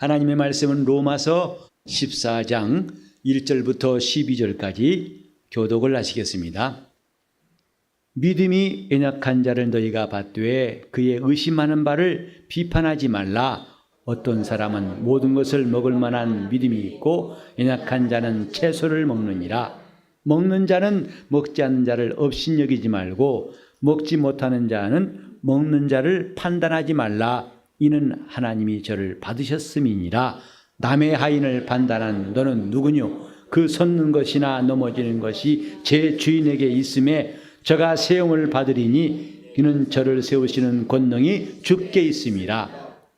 하나님의 말씀은 로마서 14장 1절부터 12절까지 교독을 하시겠습니다. 믿음이 연약한 자를 너희가 받되 그의 의심하는 바를 비판하지 말라. 어떤 사람은 모든 것을 먹을 만한 믿음이 있고 연약한 자는 채소를 먹느니라. 먹는 자는 먹지 않는 자를 업신여기지 말고 먹지 못하는 자는 먹는 자를 판단하지 말라. 이는 하나님이 저를 받으셨음이니라. 남의 하인을 판단하는 너는 누구뇨? 그 솟는 것이나 넘어지는 것이 제 주인에게 있음에 저가 세움을 받으리니 이는 저를 세우시는 권능이 주께 있음이라.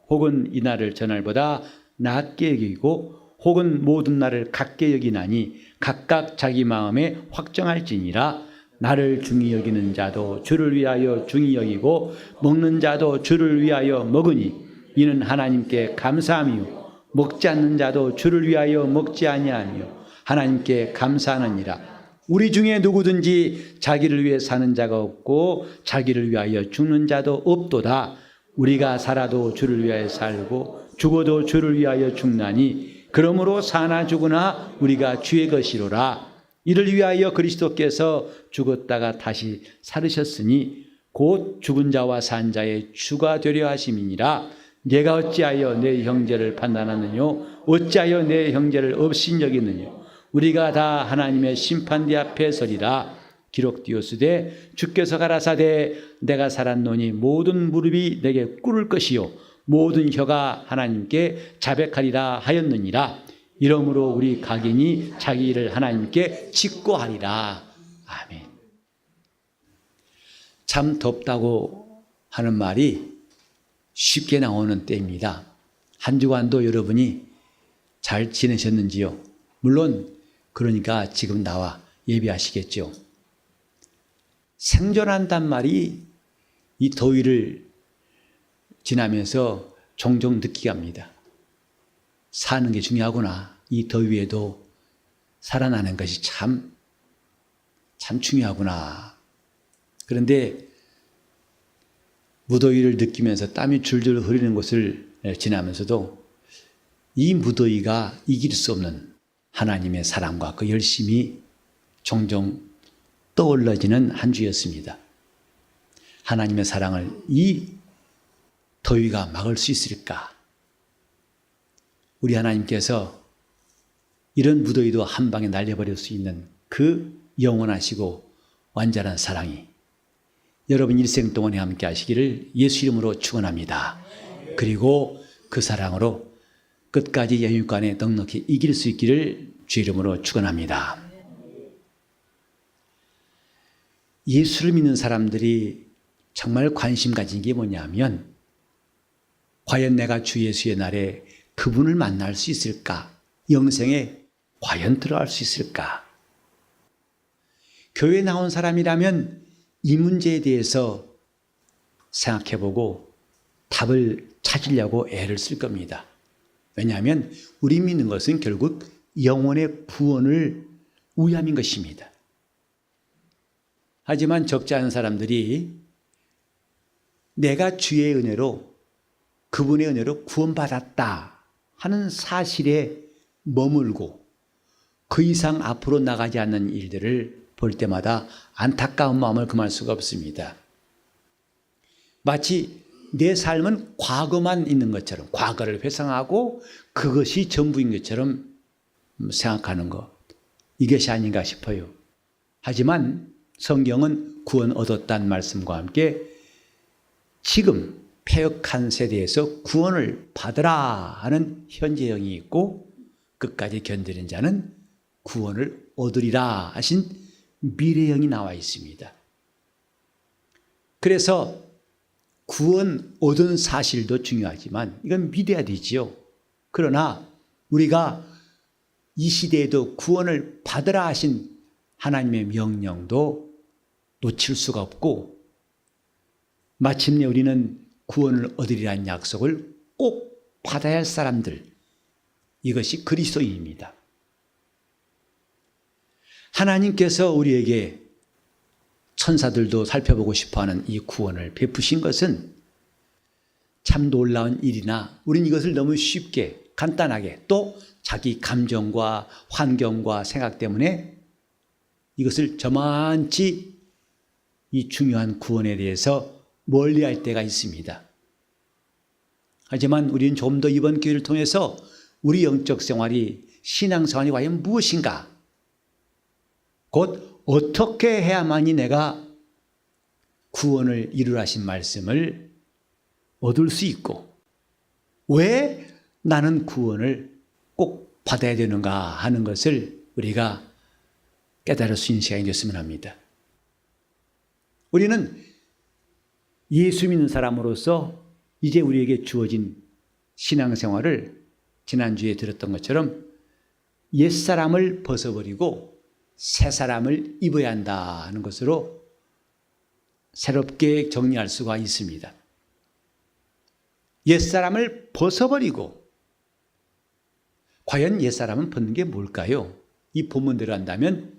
혹은 이 날을 저날보다 낮게 여기고 혹은 모든 날을 같게 여기나니 각각 자기 마음에 확정할지니라. 나를 중히 여기는 자도 주를 위하여 중히 여기고 먹는 자도 주를 위하여 먹으니 이는 하나님께 감사함이요 먹지 않는 자도 주를 위하여 먹지 아니하며 하나님께 감사하느니라. 우리 중에 누구든지 자기를 위해 사는 자가 없고 자기를 위하여 죽는 자도 없도다. 우리가 살아도 주를 위하여 살고 죽어도 주를 위하여 죽나니 그러므로 사나 죽으나 우리가 주의 것이로라. 이를 위하여 그리스도께서 죽었다가 다시 살으셨으니 곧 죽은 자와 산 자의 주가 되려 하심이니라. 내가 어찌하여 내 형제를 판단하느뇨? 어찌하여 내 형제를 업신여기느뇨? 우리가 다 하나님의 심판대 앞에 서리라. 기록되었으되 주께서 가라사대 내가 살았노니 모든 무릎이 내게 꿇을 것이요 모든 혀가 하나님께 자백하리라 하였느니라. 이러므로 우리 각인이 자기 일을 하나님께 직고하리라. 아멘. 참 덥다고 하는 말이 쉽게 나오는 때입니다. 한 주간도 여러분이 잘 지내셨는지요? 물론 그러니까 지금 나와 예배하시겠죠. 생존한단 말이 이 더위를 지나면서 종종 느끼게 합니다. 사는 게 중요하구나. 이 더위에도 살아나는 것이 참 중요하구나. 그런데 무더위를 느끼면서 땀이 줄줄 흐르는 것을 지나면서도 이 무더위가 이길 수 없는 하나님의 사랑과 그 열심이 종종 떠올라지는 한 주였습니다. 하나님의 사랑을 이 더위가 막을 수 있을까? 우리 하나님께서 이런 무더위도 한 방에 날려버릴 수 있는 그 영원하시고 완전한 사랑이 여러분 일생 동안에 함께 하시기를 예수 이름으로 축원합니다. 그리고 그 사랑으로 끝까지 영육간에 넉넉히 이길 수 있기를 주 이름으로 축원합니다. 예수를 믿는 사람들이 정말 관심 가진 게 뭐냐면 과연 내가 주 예수의 날에 그분을 만날 수 있을까? 영생에 과연 들어갈 수 있을까? 교회에 나온 사람이라면 이 문제에 대해서 생각해보고 답을 찾으려고 애를 쓸 겁니다. 왜냐하면 우리 믿는 것은 결국 영혼의 구원을 위함인 것입니다. 하지만 적지 않은 사람들이 내가 주의 은혜로 그분의 은혜로 구원받았다 하는 사실에 머물고 그 이상 앞으로 나가지 않는 일들을 볼 때마다 안타까운 마음을 금할 수가 없습니다. 마치 내 삶은 과거만 있는 것처럼 과거를 회상하고 그것이 전부인 것처럼 생각하는 것, 이것이 아닌가 싶어요. 하지만 성경은 구원 얻었다는 말씀과 함께 지금 패역한 세대에서 구원을 받으라 하는 현재형이 있고 끝까지 견디는 자는 구원을 얻으리라 하신 미래형이 나와 있습니다. 그래서 구원 얻은 사실도 중요하지만 이건 믿어야 되지요. 그러나 우리가 이 시대에도 구원을 받으라 하신 하나님의 명령도 놓칠 수가 없고 마침내 우리는 구원을 얻으리라는 약속을 꼭 받아야 할 사람들, 이것이 그리스도인입니다. 하나님께서 우리에게 천사들도 살펴보고 싶어하는 이 구원을 베푸신 것은 참 놀라운 일이나 우리는 이것을 너무 쉽게 간단하게 또 자기 감정과 환경과 생각 때문에 이것을 저만치 이 중요한 구원에 대해서 멀리할 때가 있습니다. 하지만 우리는 좀 더 이번 기회를 통해서 우리 영적 생활이 신앙생활이 과연 무엇인가? 곧 어떻게 해야만이 내가 구원을 이루라 하신 말씀을 얻을 수 있고 왜 나는 구원을 꼭 받아야 되는가 하는 것을 우리가 깨달을 수 있는 시간이 됐으면 합니다. 우리는 예수 믿는 사람으로서 이제 우리에게 주어진 신앙생활을 지난주에 들었던 것처럼 옛사람을 벗어버리고 새사람을 입어야 한다는 것으로 새롭게 정리할 수가 있습니다. 옛사람을 벗어버리고 과연 옛사람은 벗는 게 뭘까요? 이 본문대로 한다면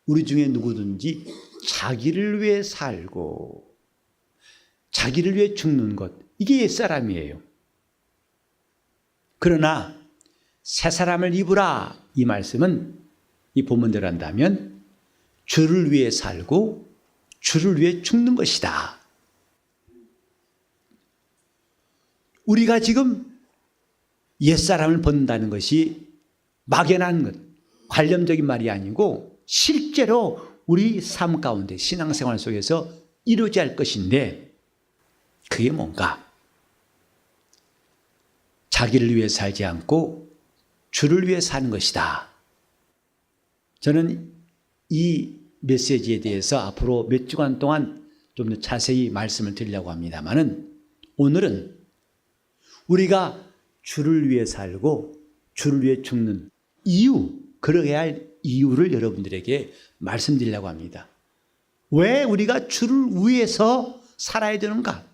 우리 중에 누구든지 자기를 위해 살고 자기를 위해 죽는 것, 이게 옛사람이에요. 그러나 새사람을 입으라, 이 말씀은 이 본문대로 한다면 주를 위해 살고 주를 위해 죽는 것이다. 우리가 지금 옛사람을 벗는다는 것이 막연한 것, 관념적인 말이 아니고 실제로 우리 삶 가운데 신앙생활 속에서 이루어져야 할 것인데 그게 뭔가? 자기를 위해 살지 않고 주를 위해 사는 것이다. 저는 이 메시지에 대해서 앞으로 몇 주간 동안 좀 더 자세히 말씀을 드리려고 합니다만은 오늘은 우리가 주를 위해 살고 주를 위해 죽는 이유, 그러해야 할 이유를 여러분들에게 말씀드리려고 합니다. 왜 우리가 주를 위해서 살아야 되는가?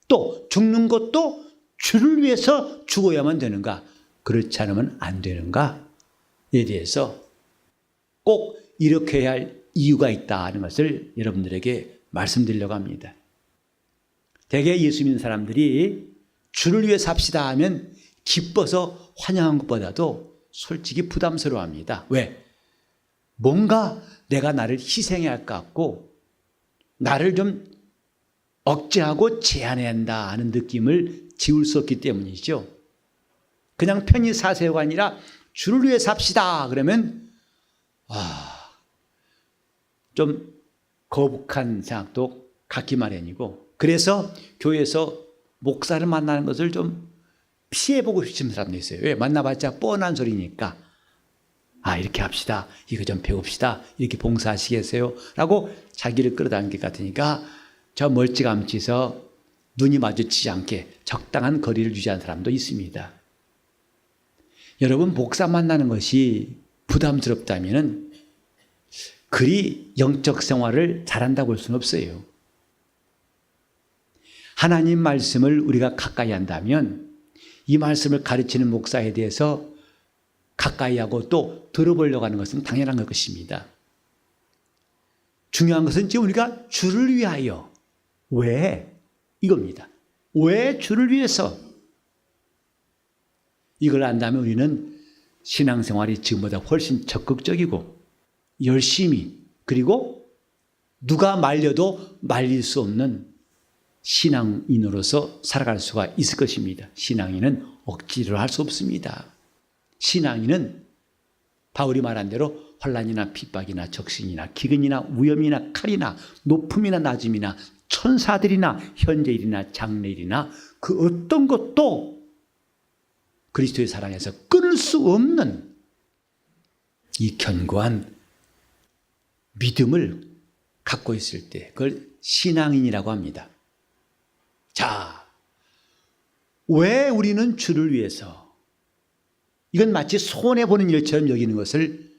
또 죽는 것도 주를 위해서 죽어야만 되는가? 그렇지 않으면 안 되는가에 대해서 꼭 이렇게 해야 할 이유가 있다는 것을 여러분들에게 말씀드리려고 합니다. 대개 예수 믿는 사람들이 주를 위해 삽시다 하면 기뻐서 환영한 것보다도 솔직히 부담스러워합니다. 왜? 뭔가 내가 나를 희생해야 할 것 같고 나를 좀 억제하고 제한해야 한다 하는 느낌을 지울 수 없기 때문이죠. 그냥 편히 사세요가 아니라 주를 위해 삽시다 그러면 좀 거북한 생각도 갖기 마련이고, 그래서 교회에서 목사를 만나는 것을 좀 피해보고 싶은 사람도 있어요. 왜? 만나봤자 뻔한 소리니까. 이렇게 합시다. 이거 좀 배웁시다. 이렇게 봉사하시겠어요? 라고 자기를 끌어당길 것 같으니까 저 멀찌감치서 눈이 마주치지 않게 적당한 거리를 유지하는 사람도 있습니다. 여러분, 목사 만나는 것이 부담스럽다면 그리 영적 생활을 잘한다고 볼 수는 없어요. 하나님 말씀을 우리가 가까이 한다면 이 말씀을 가르치는 목사에 대해서 가까이 하고 또 들어보려고 하는 것은 당연한 것입니다. 중요한 것은 지금 우리가 주를 위하여. 왜? 이겁니다. 왜 주를 위해서? 이걸 안다면 우리는 신앙생활이 지금보다 훨씬 적극적이고 열심히, 그리고 누가 말려도 말릴 수 없는 신앙인으로서 살아갈 수가 있을 것입니다. 신앙인은 억지로 할 수 없습니다. 신앙인은 바울이 말한 대로 환난이나 핍박이나 적신이나 기근이나 위험이나 칼이나 높음이나 낮음이나 천사들이나 현재일이나 장래일이나 그 어떤 것도 그리스도의 사랑에서 끊을 수 없는 이 견고한 믿음을 갖고 있을 때 그걸 신앙인이라고 합니다. 자, 왜 우리는 주를 위해서, 이건 마치 손해보는 일처럼 여기는 것을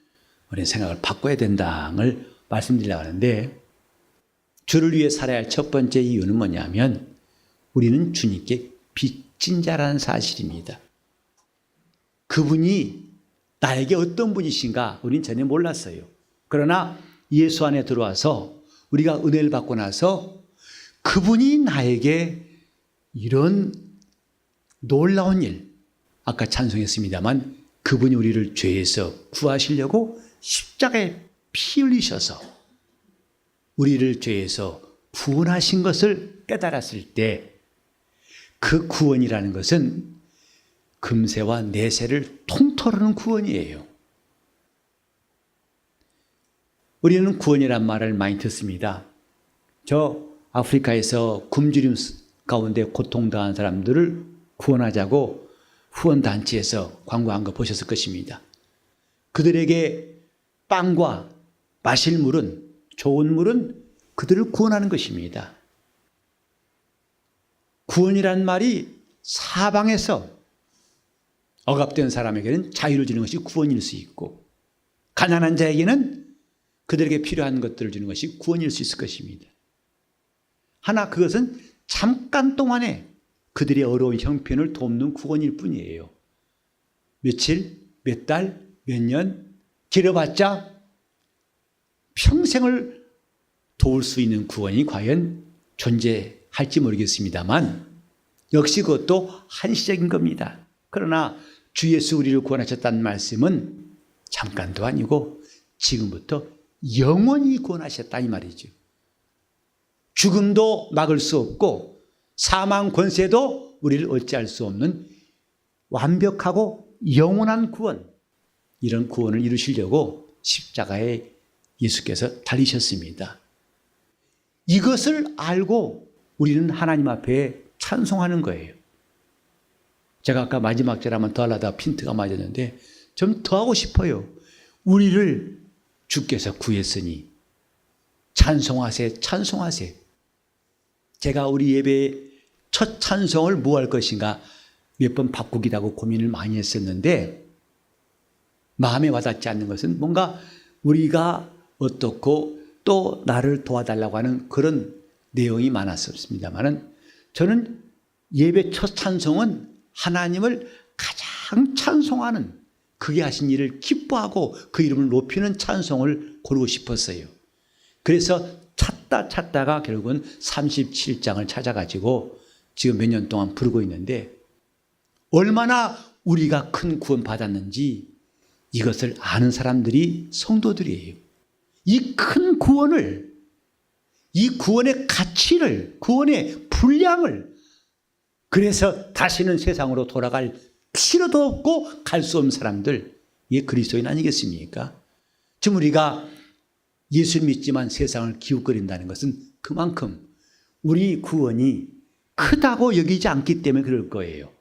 우리는 생각을 바꿔야 된다는 걸 말씀드리려고 하는데, 주를 위해 살아야 할 첫 번째 이유는 뭐냐면 우리는 주님께 빚진 자라는 사실입니다. 그분이 나에게 어떤 분이신가 우리는 전혀 몰랐어요. 그러나 예수 안에 들어와서 우리가 은혜를 받고 나서 그분이 나에게 이런 놀라운 일, 아까 찬송했습니다만 그분이 우리를 죄에서 구하시려고 십자가에 피 흘리셔서 우리를 죄에서 구원하신 것을 깨달았을 때 그 구원이라는 것은 금세와 내세를 통틀어는 구원이에요. 우리는 구원이란 말을 많이 듣습니다. 저 아프리카에서 굶주림 가운데 고통당한 사람들을 구원하자고 후원단체에서 광고한 거 보셨을 것입니다. 그들에게 빵과 마실 물은, 좋은 물은 그들을 구원하는 것입니다. 구원이란 말이 사방에서 억압된 사람에게는 자유를 주는 것이 구원일 수 있고, 가난한 자에게는 그들에게 필요한 것들을 주는 것이 구원일 수 있을 것입니다. 하나 그것은 잠깐 동안에 그들의 어려운 형편을 돕는 구원일 뿐이에요. 며칠, 몇 달, 몇 년 길어봤자 평생을 도울 수 있는 구원이 과연 존재할지 모르겠습니다만 역시 그것도 한시적인 겁니다. 그러나 주 예수 우리를 구원하셨다는 말씀은 잠깐도 아니고 지금부터 영원히 구원하셨다 이 말이죠. 죽음도 막을 수 없고 사망 권세도 우리를 어찌할 수 없는 완벽하고 영원한 구원, 이런 구원을 이루시려고 십자가에 예수께서 달리셨습니다. 이것을 알고 우리는 하나님 앞에 찬송하는 거예요. 제가 아까 마지막 절 한번 더 하려다 핀트가 맞았는데 좀 더 하고 싶어요. 우리를 주께서 구했으니 찬송하세, 찬송하세. 제가 우리 예배의 첫 찬송을 뭐 할 것인가 몇 번 바꾸기도 하고 고민을 많이 했었는데 마음에 와닿지 않는 것은 뭔가 우리가 어떻고 또 나를 도와달라고 하는 그런 내용이 많았습니다만은 저는 예배 첫 찬송은 하나님을 가장 찬송하는, 그게 하신 일을 기뻐하고 그 이름을 높이는 찬송을 고르고 싶었어요. 그래서 찾다가 결국은 37장을 찾아가지고 지금 몇 년 동안 부르고 있는데 얼마나 우리가 큰 구원 받았는지 이것을 아는 사람들이 성도들이에요. 이 큰 구원을, 이 구원의 가치를, 구원의 분량을, 그래서 다시는 세상으로 돌아갈 필요도 없고 갈 수 없는 사람들, 이게 그리스도인 아니겠습니까? 지금 우리가 예수 믿지만 세상을 기웃거린다는 것은 그만큼 우리 구원이 크다고 여기지 않기 때문에 그럴 거예요.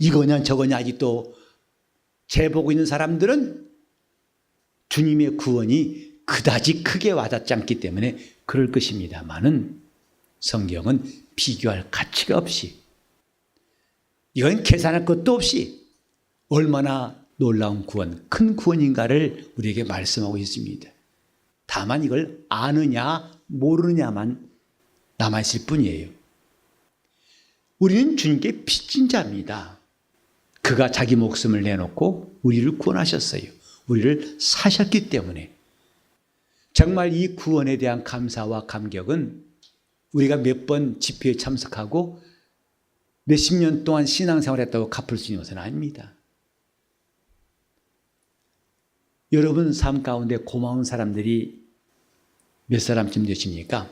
이거냐 저거냐 아직도 재보고 있는 사람들은 주님의 구원이 그다지 크게 와닿지 않기 때문에 그럴 것입니다만은 성경은 비교할 가치가 없이, 이건 계산할 것도 없이 얼마나 놀라운 구원, 큰 구원인가를 우리에게 말씀하고 있습니다. 다만 이걸 아느냐 모르느냐만 남아있을 뿐이에요. 우리는 주님께 빚진 자입니다. 그가 자기 목숨을 내놓고 우리를 구원하셨어요. 우리를 사셨기 때문에. 정말 이 구원에 대한 감사와 감격은 우리가 몇 번 집회에 참석하고 몇십 년 동안 신앙생활을 했다고 갚을 수 있는 것은 아닙니다. 여러분 삶 가운데 고마운 사람들이 몇 사람쯤 되십니까?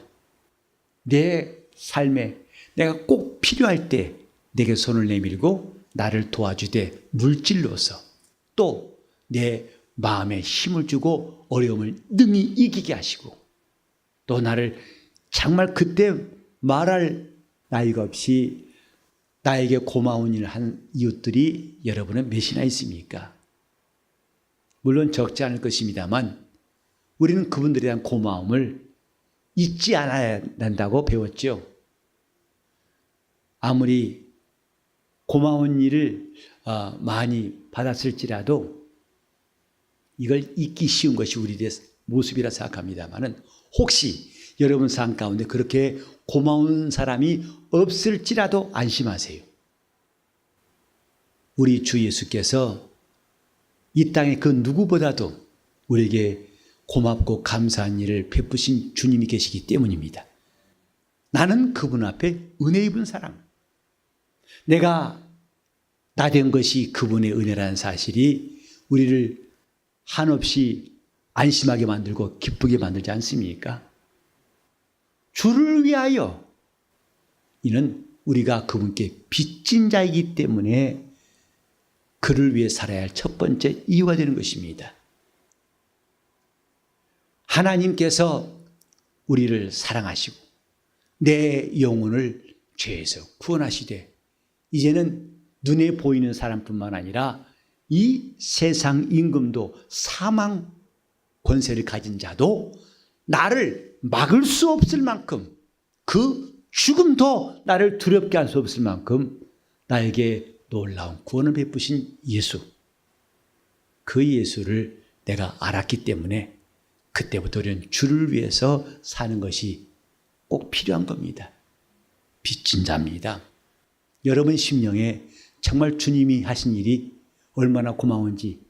내 삶에 내가 꼭 필요할 때 내게 손을 내밀고 나를 도와주되 물질로서 또 내 마음에 힘을 주고 어려움을 능히 이기게 하시고 또 나를 정말 그때 말할 나이가 없이 나에게 고마운 일을 한 이웃들이 여러분은 몇이나 있습니까? 물론 적지 않을 것입니다만 우리는 그분들에 대한 고마움을 잊지 않아야 한다고 배웠죠. 아무리 고마운 일을 많이 받았을지라도 이걸 잊기 쉬운 것이 우리의 모습이라 생각합니다만은 혹시 여러분 삶 가운데 그렇게 고마운 사람이 없을지라도 안심하세요. 우리 주 예수께서 이 땅에 그 누구보다도 우리에게 고맙고 감사한 일을 베푸신 주님이 계시기 때문입니다. 나는 그분 앞에 은혜 입은 사람, 내가 나 된 것이 그분의 은혜라는 사실이 우리를 한없이 안심하게 만들고 기쁘게 만들지 않습니까? 주를 위하여, 이는 우리가 그분께 빚진 자이기 때문에 그를 위해 살아야 할 첫 번째 이유가 되는 것입니다. 하나님께서 우리를 사랑하시고 내 영혼을 죄에서 구원하시되 이제는 눈에 보이는 사람뿐만 아니라 이 세상 임금도 사망 권세를 가진 자도 나를 막을 수 없을 만큼, 그 죽음도 나를 두렵게 할 수 없을 만큼 나에게 놀라운 구원을 베푸신 예수, 그 예수를 내가 알았기 때문에 그때부터 우리는 주를 위해서 사는 것이 꼭 필요한 겁니다. 빚진 자입니다. 여러분 심령에 정말 주님이 하신 일이 얼마나 고마운지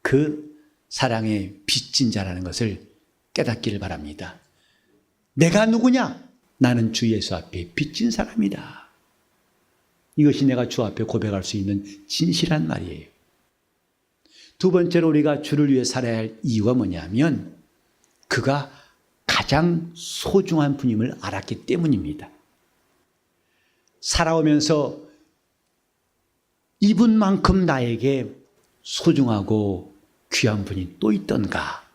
그 사랑의 빚진 자라는 것을 깨닫기를 바랍니다. 내가 누구냐? 나는 주 예수 앞에 빚진 사람이다. 이것이 내가 주 앞에 고백할 수 있는 진실한 말이에요. 두 번째로 우리가 주를 위해 살아야 할 이유가 뭐냐면 그가 가장 소중한 분임을 알았기 때문입니다. 살아오면서 이분만큼 나에게 소중하고 귀한 분이 또 있던가,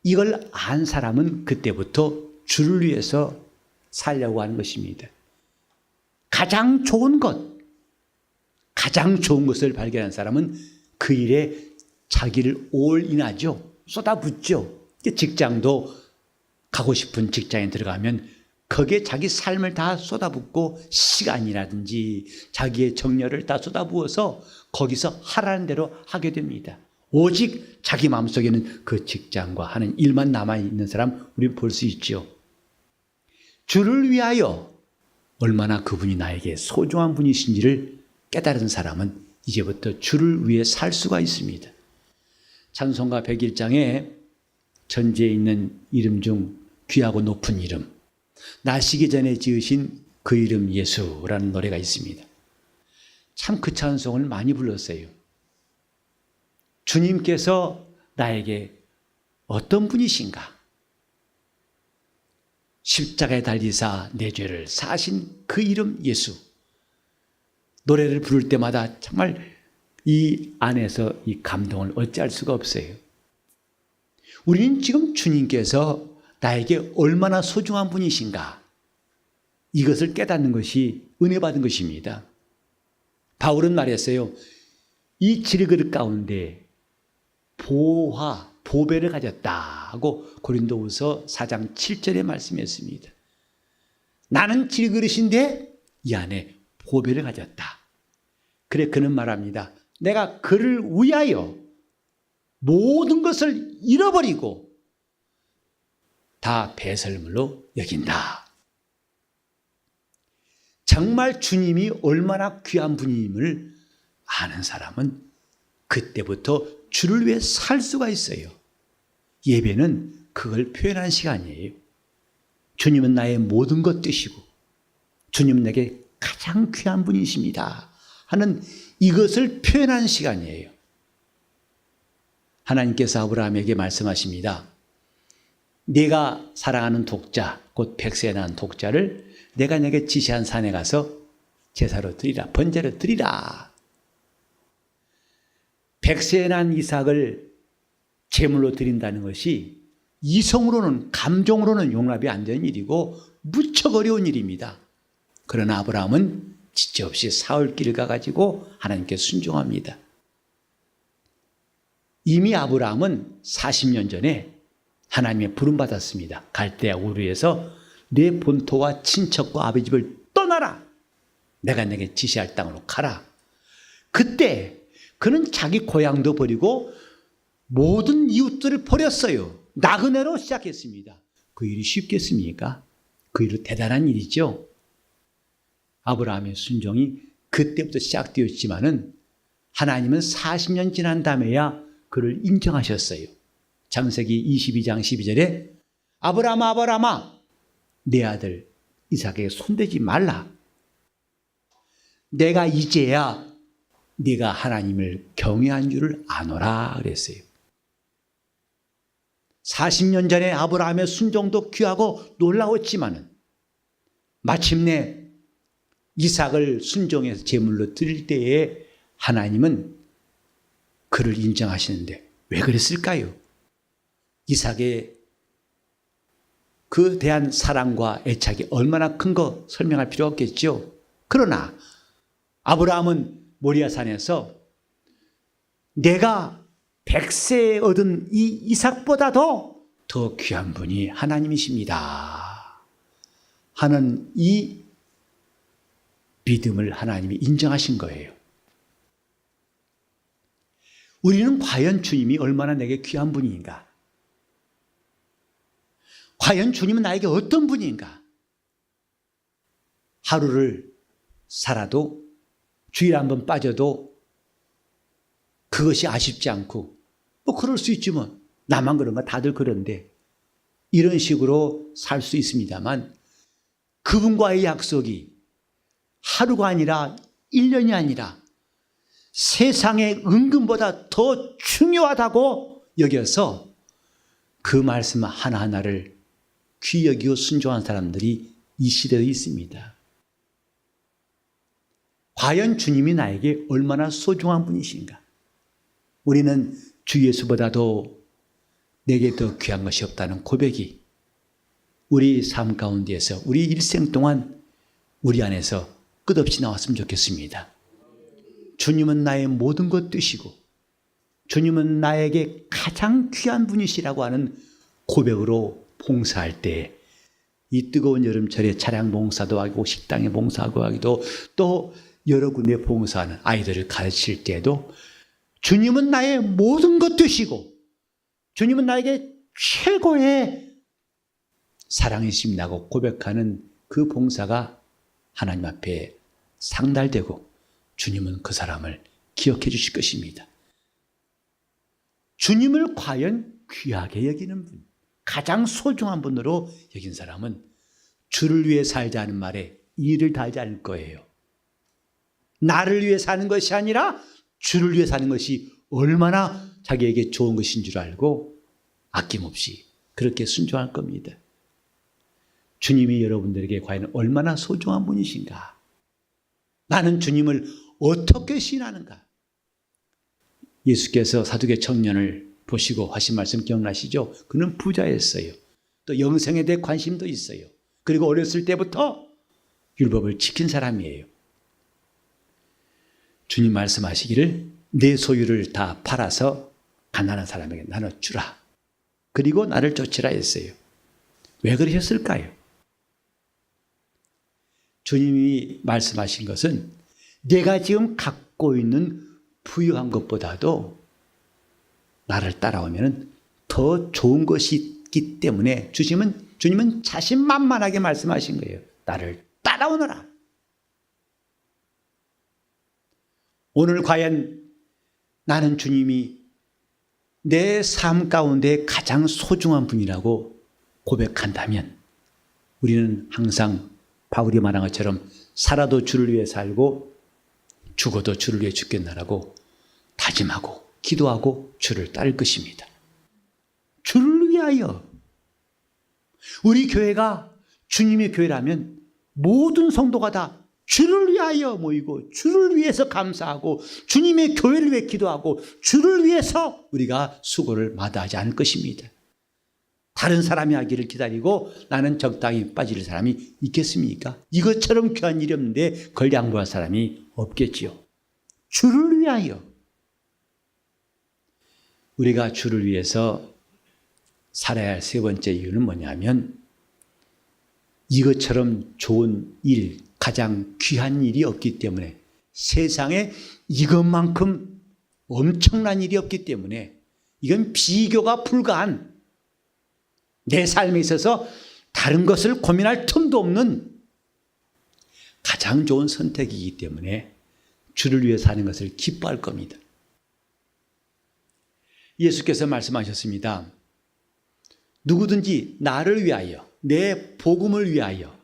이걸 안 사람은 그때부터 주를 위해서 살려고 하는 것입니다. 가장 좋은 것을 발견한 사람은 그 일에 자기를 올인하죠. 쏟아붓죠. 직장도 가고 싶은 직장에 들어가면 거기에 자기 삶을 다 쏟아붓고 시간이라든지 자기의 정열을 다 쏟아부어서 거기서 하라는 대로 하게 됩니다. 오직 자기 마음속에는 그 직장과 하는 일만 남아있는 사람 우리는 볼 수 있죠. 주를 위하여 얼마나 그분이 나에게 소중한 분이신지를 깨달은 사람은 이제부터 주를 위해 살 수가 있습니다. 찬송가 101장에 전지에 있는 이름 중 귀하고 높은 이름, 나시기 전에 지으신 그 이름 예수라는 노래가 있습니다. 참 그 찬송을 많이 불렀어요. 주님께서 나에게 어떤 분이신가? 십자가에 달리사 내 죄를 사신 그 이름 예수. 노래를 부를 때마다 정말 이 안에서 이 감동을 어찌할 수가 없어요. 우리는 지금 주님께서 나에게 얼마나 소중한 분이신가, 이것을 깨닫는 것이 은혜 받은 것입니다. 바울은 말했어요. 이 질그릇 가운데 보배를 가졌다 하고 고린도후서 4장 7절에 말씀했습니다. 나는 질그릇인데 이 안에 보배를 가졌다. 그래 그는 말합니다. 내가 그를 위하여 모든 것을 잃어버리고 다 배설물로 여긴다. 정말 주님이 얼마나 귀한 분임을 아는 사람은 그때부터 주를 위해 살 수가 있어요. 예배는 그걸 표현하는 시간이에요. 주님은 나의 모든 것 되시고 주님은 내게 가장 귀한 분이십니다 하는 이것을 표현하는 시간이에요. 하나님께서 아브라함에게 말씀하십니다. 네가 사랑하는 독자, 곧 백세에 낳은 독자를 내가 내게 지시한 산에 가서 제사로 드리라, 번제로 드리라. 백세에 낳은 이삭을 제물로 드린다는 것이 이성으로는, 감정으로는 용납이 안 되는 일이고 무척 어려운 일입니다. 그러나 아브라함은 지체없이 사흘길을 가가지고 하나님께 순종합니다. 이미 아브라함은 40년 전에 하나님의 부름받았습니다. 갈대아 우르에서 내 본토와 친척과 아버지 집을 떠나라. 내가 내게 지시할 땅으로 가라. 그때 그는 자기 고향도 버리고 모든 이웃들을 버렸어요. 나그네로 시작했습니다. 그 일이 쉽겠습니까? 그 일은 대단한 일이죠. 아브라함의 순종이 그때부터 시작되었지만은 하나님은 40년 지난 다음에야 그를 인정하셨어요. 창세기 22장 12절에 아브라함아 아브라함아 내 아들 이삭에게 손대지 말라. 내가 이제야 네가 하나님을 경외한 줄을 아노라 그랬어요. 40년 전에 아브라함의 순종도 귀하고 놀라웠지만은 마침내 이삭을 순종해서 제물로 드릴 때에 하나님은 그를 인정하시는데 왜 그랬을까요? 이삭의 그 대한 사랑과 애착이 얼마나 큰 거 설명할 필요 없겠죠. 그러나 아브라함은 모리아산에서 내가 100세에 얻은 이 이삭보다도 더 귀한 분이 하나님이십니다 하는 이 믿음을 하나님이 인정하신 거예요. 우리는 과연 주님이 얼마나 내게 귀한 분인가? 과연 주님은 나에게 어떤 분인가? 하루를 살아도 주일 한번 빠져도 그것이 아쉽지 않고 뭐 그럴 수 있지 뭐 나만 그런가 다들 그런데 이런 식으로 살 수 있습니다만 그분과의 약속이 하루가 아니라 1년이 아니라 세상의 은금보다 더 중요하다고 여겨서 그 말씀 하나하나를 귀히 여기고 순종한 사람들이 이 시대에 있습니다. 과연 주님이 나에게 얼마나 소중한 분이신가? 우리는 주 예수보다도 내게 더 귀한 것이 없다는 고백이 우리 삶 가운데에서 우리 일생 동안 우리 안에서 끝없이 나왔으면 좋겠습니다. 주님은 나의 모든 것 되시고 주님은 나에게 가장 귀한 분이시라고 하는 고백으로 봉사할 때 이 뜨거운 여름철에 차량 봉사도 하고 식당에 봉사하고 하기도 또 여러 군데 봉사하는 아이들을 가르칠 때도 주님은 나의 모든 것 되시고 주님은 나에게 최고의 사랑이십니다고 고백하는 그 봉사가 하나님 앞에 상달되고 주님은 그 사람을 기억해 주실 것입니다. 주님을 과연 귀하게 여기는 분, 가장 소중한 분으로 여긴 사람은 주를 위해 살자는 말에 이를 달지 않을 거예요. 나를 위해 사는 것이 아니라 주를 위해 사는 것이 얼마나 자기에게 좋은 것인 줄 알고 아낌없이 그렇게 순종할 겁니다. 주님이 여러분들에게 과연 얼마나 소중한 분이신가? 나는 주님을 어떻게 신하는가? 예수께서 사두개 청년을 보시고 하신 말씀 기억나시죠? 그는 부자였어요. 또 영생에 대해 관심도 있어요. 그리고 어렸을 때부터 율법을 지킨 사람이에요. 주님 말씀하시기를 내 소유를 다 팔아서 가난한 사람에게 나눠주라. 그리고 나를 쫓으라 했어요. 왜 그러셨을까요? 주님이 말씀하신 것은 내가 지금 갖고 있는 부유한 것보다도 나를 따라오면 더 좋은 것이 있기 때문에 주님은 자신만만하게 말씀하신 거예요. 나를 따라오너라. 오늘 과연 나는 주님이 내 삶 가운데 가장 소중한 분이라고 고백한다면 우리는 항상 바울이 말한 것처럼 살아도 주를 위해 살고 죽어도 주를 위해 죽겠나라고 다짐하고 기도하고 주를 따를 것입니다. 주를 위하여. 우리 교회가 주님의 교회라면 모든 성도가 다 주를 위하여 모이고 주를 위해서 감사하고 주님의 교회를 위해 기도하고 주를 위해서 우리가 수고를 마다하지 않을 것입니다. 다른 사람이 하기를 기다리고 나는 적당히 빠질 사람이 있겠습니까? 이것처럼 귀한 일이 없는데 그걸 양보할 사람이 없겠지요. 주를 위하여. 우리가 주를 위해서 살아야 할 세 번째 이유는 뭐냐면 이것처럼 좋은 일, 가장 귀한 일이 없기 때문에 세상에 이것만큼 엄청난 일이 없기 때문에 이건 비교가 불가한 내 삶에 있어서 다른 것을 고민할 틈도 없는 가장 좋은 선택이기 때문에 주를 위해 사는 것을 기뻐할 겁니다. 예수께서 말씀하셨습니다. 누구든지 나를 위하여 내 복음을 위하여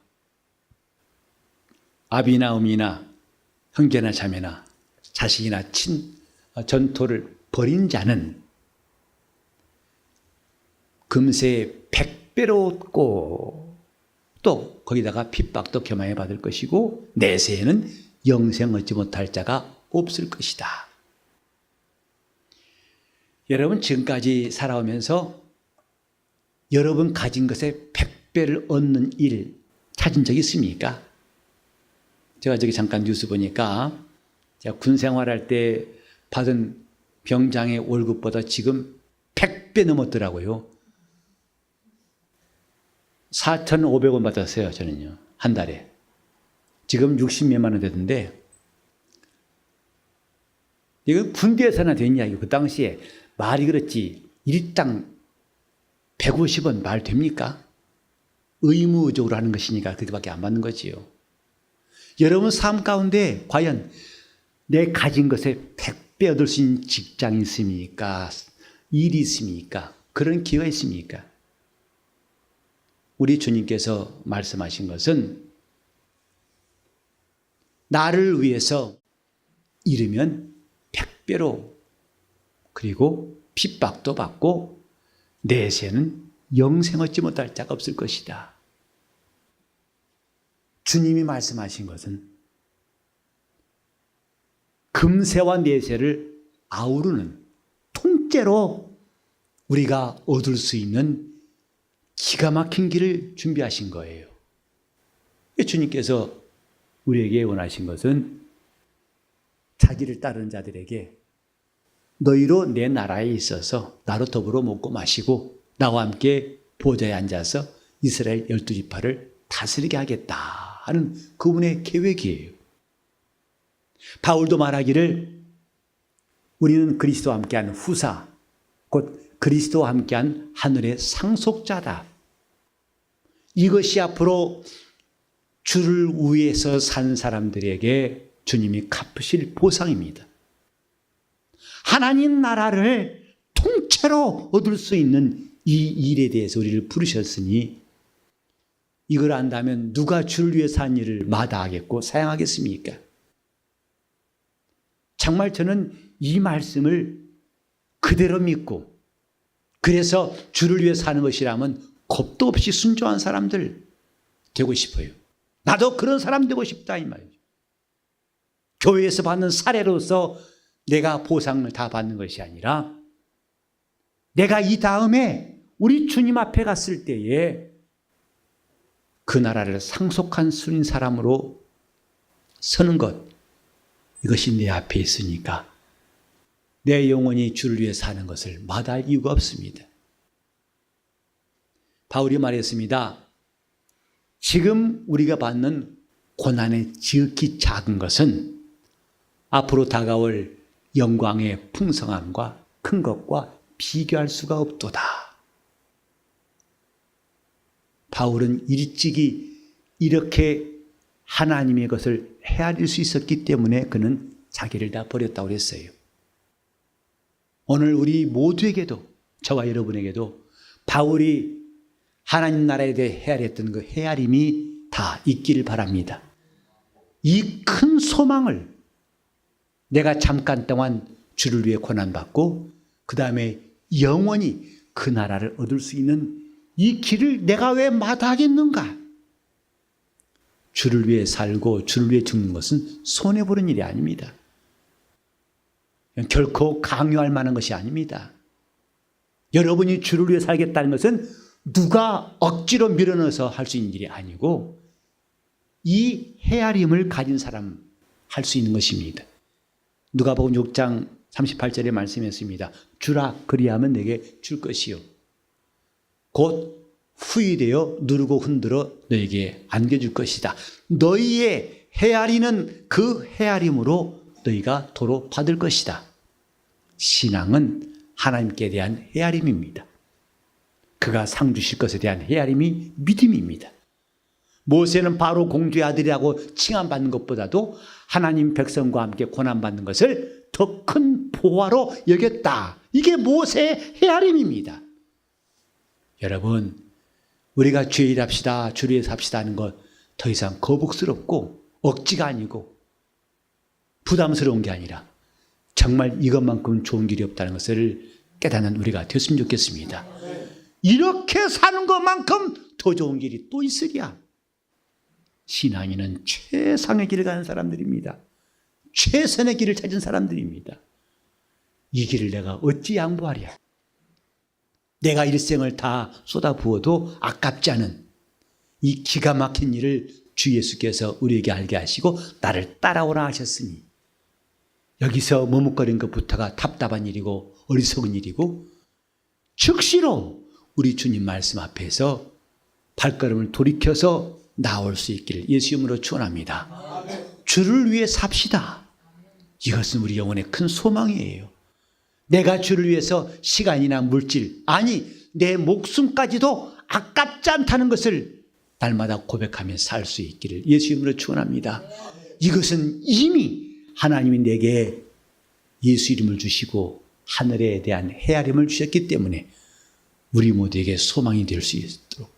아비나 어미나 형제나 자매나 자식이나 전토를 벌인 자는 금세 100배로 얻고 또 거기다가 핍박도 겸하여 받을 것이고 내세에는 영생 얻지 못할 자가 없을 것이다. 여러분 지금까지 살아오면서 여러분 가진 것에 100배를 얻는 일 찾은 적 있습니까? 제가 저기 잠깐 뉴스 보니까 제가 군 생활할 때 받은 병장의 월급보다 지금 100배 넘었더라고요. 4,500원 받았어요, 저는요. 한 달에. 지금 60몇만 원 되던데, 이거 군대에서나 된 이야기고, 그 당시에 말이 그렇지, 일당 150원 말 됩니까? 의무적으로 하는 것이니까 그렇게밖에 안 받는 거지요. 여러분 삶 가운데 과연 내 가진 것에 100배 얻을 수 있는 직장이 있습니까? 일이 있습니까? 그런 기회가 있습니까? 우리 주님께서 말씀하신 것은 나를 위해서 잃으면 100배로 그리고 핍박도 받고 내세는 영생 얻지 못할 자가 없을 것이다. 주님이 말씀하신 것은 금세와 내세를 아우르는 통째로 우리가 얻을 수 있는 기가 막힌 길을 준비하신 거예요. 주님께서 우리에게 원하신 것은 자기를 따르는 자들에게 너희로 내 나라에 있어서 나로 더불어 먹고 마시고 나와 함께 보좌에 앉아서 이스라엘 12지파를 다스리게 하겠다 하는 그분의 계획이에요. 바울도 말하기를 우리는 그리스도와 함께한 후사 곧 그리스도와 함께한 하늘의 상속자다. 이것이 앞으로 주를 위해서 산 사람들에게 주님이 갚으실 보상입니다. 하나님 나라를 통째로 얻을 수 있는 이 일에 대해서 우리를 부르셨으니 이걸 안다면 누가 주를 위해 산 일을 마다하겠고 사양하겠습니까? 정말 저는 이 말씀을 그대로 믿고 그래서 주를 위해 사는 것이라면 겁도 없이 순종한 사람들 되고 싶어요. 나도 그런 사람 되고 싶다 이 말이죠. 교회에서 받는 사례로서 내가 보상을 다 받는 것이 아니라 내가 이 다음에 우리 주님 앞에 갔을 때에 그 나라를 상속한 순인 사람으로 서는 것 이것이 내 앞에 있으니까 내 영혼이 주를 위해 사는 것을 마다할 이유가 없습니다. 바울이 말했습니다. 지금 우리가 받는 고난의 지극히 작은 것은 앞으로 다가올 영광의 풍성함과 큰 것과 비교할 수가 없도다. 바울은 일찍이 이렇게 하나님의 것을 헤아릴 수 있었기 때문에 그는 자기를 다 버렸다고 그랬어요. 오늘 우리 모두에게도 저와 여러분에게도 바울이 하나님 나라에 대해 헤아렸던 그 헤아림이 다 있기를 바랍니다. 이 큰 소망을 내가 잠깐 동안 주를 위해 고난받고 그 다음에 영원히 그 나라를 얻을 수 있는 이 길을 내가 왜 마다하겠는가? 주를 위해 살고 주를 위해 죽는 것은 손해보는 일이 아닙니다. 결코 강요할 만한 것이 아닙니다. 여러분이 주를 위해 살겠다는 것은 누가 억지로 밀어넣어서 할 수 있는 일이 아니고 이 헤아림을 가진 사람 할 수 있는 것입니다. 누가복음 6장 38절에 말씀했습니다. 주라 그리하면 내게 줄 것이요 곧 후이되어 누르고 흔들어 너에게 안겨줄 것이다. 너희의 헤아리는 그 헤아림으로 너희가 도로 받을 것이다. 신앙은 하나님께 대한 헤아림입니다. 그가 상 주실 것에 대한 헤아림이 믿음입니다. 모세는 바로 공주의 아들이라고 칭함받는 것보다도 하나님 백성과 함께 고난받는 것을 더 큰 보화로 여겼다. 이게 모세의 헤아림입니다. 여러분, 우리가 주의 일합시다, 주를 위해서 합시다 하는 것 더 이상 거북스럽고 억지가 아니고 부담스러운 게 아니라 정말 이것만큼 좋은 길이 없다는 것을 깨닫는 우리가 되었으면 좋겠습니다. 이렇게 사는 것만큼 더 좋은 길이 또 있으랴. 신앙인은 최상의 길을 가는 사람들입니다. 최선의 길을 찾은 사람들입니다. 이 길을 내가 어찌 양보하랴. 내가 일생을 다 쏟아부어도 아깝지 않은 이 기가 막힌 일을 주 예수께서 우리에게 알게 하시고 나를 따라오라 하셨으니 여기서 머뭇거리는 것부터가 답답한 일이고 어리석은 일이고 즉시로 우리 주님 말씀 앞에서 발걸음을 돌이켜서 나올 수 있기를 예수 이름으로 축원합니다. 주를 위해 삽시다. 이것은 우리 영혼의 큰 소망이에요. 내가 주를 위해서 시간이나 물질, 아니 내 목숨까지도 아깝지 않다는 것을 날마다 고백하며 살 수 있기를 예수 이름으로 축원합니다. 이것은 이미 하나님이 내게 예수 이름을 주시고 하늘에 대한 헤아림을 주셨기 때문에 우리 모두에게 소망이 될 수 있도록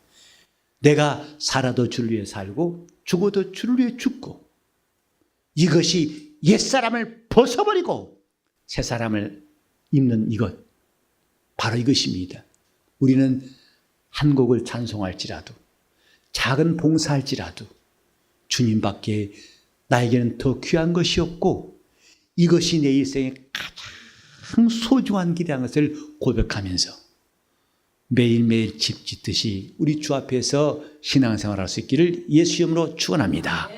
내가 살아도 주를 위해 살고 죽어도 주를 위해 죽고 이것이 옛사람을 벗어버리고 새사람을 입는 이것 바로 이것입니다. 우리는 한 곡을 찬송할지라도 작은 봉사할지라도 주님밖에 나에게는 더 귀한 것이 없고 이것이 내 일생의 가장 소중한 길이라는 것을 고백하면서 매일매일 집 짓듯이 우리 주 앞에서 신앙생활할 수 있기를 예수 이름으로 축원합니다.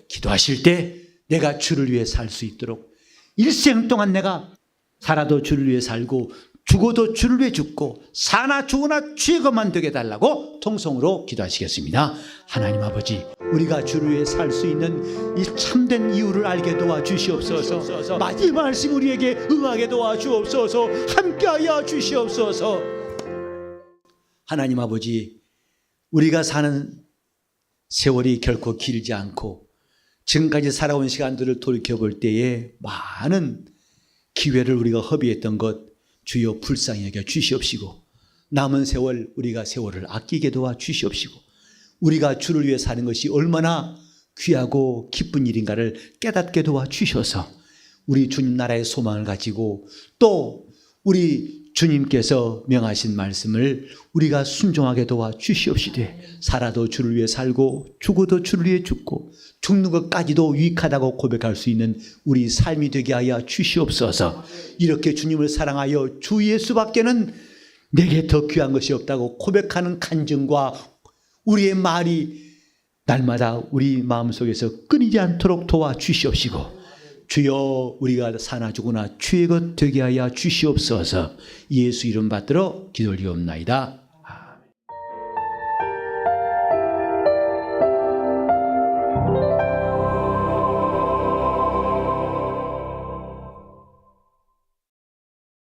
기도하실 때 내가 주를 위해 살 수 있도록 일생 동안 내가 살아도 주를 위해 살고 죽어도 주를 위해 죽고 사나 죽으나 주의 것만 되게 해달라고 통성으로 기도하시겠습니다. 하나님 아버지, 우리가 주를 위해 살 수 있는 이 참된 이유를 알게 도와주시옵소서. 마지막 말씀 우리에게 응하게 도와주옵소서. 함께하여 주시옵소서. 하나님 아버지, 우리가 사는 세월이 결코 길지 않고 지금까지 살아온 시간들을 돌이켜볼 때에 많은 기회를 우리가 허비했던 것 주여 불쌍히 여겨 주시옵시고 남은 세월 우리가 세월을 아끼게 도와 주시옵시고 우리가 주를 위해 사는 것이 얼마나 귀하고 기쁜 일인가를 깨닫게 도와 주셔서 우리 주님 나라의 소망을 가지고 또 우리 주님께서 명하신 말씀을 우리가 순종하게 도와 주시옵시되 살아도 주를 위해 살고 죽어도 주를 위해 죽고 죽는 것까지도 유익하다고 고백할 수 있는 우리 삶이 되게 하여 주시옵소서. 이렇게 주님을 사랑하여 주 예수밖에는 내게 더 귀한 것이 없다고 고백하는 간증과 우리의 말이 날마다 우리 마음속에서 끊이지 않도록 도와주시옵시고 주여 우리가 사나 죽으나 주의 것 되게 하여 주시옵소서. 예수 이름 받들어 기도드리옵나이다.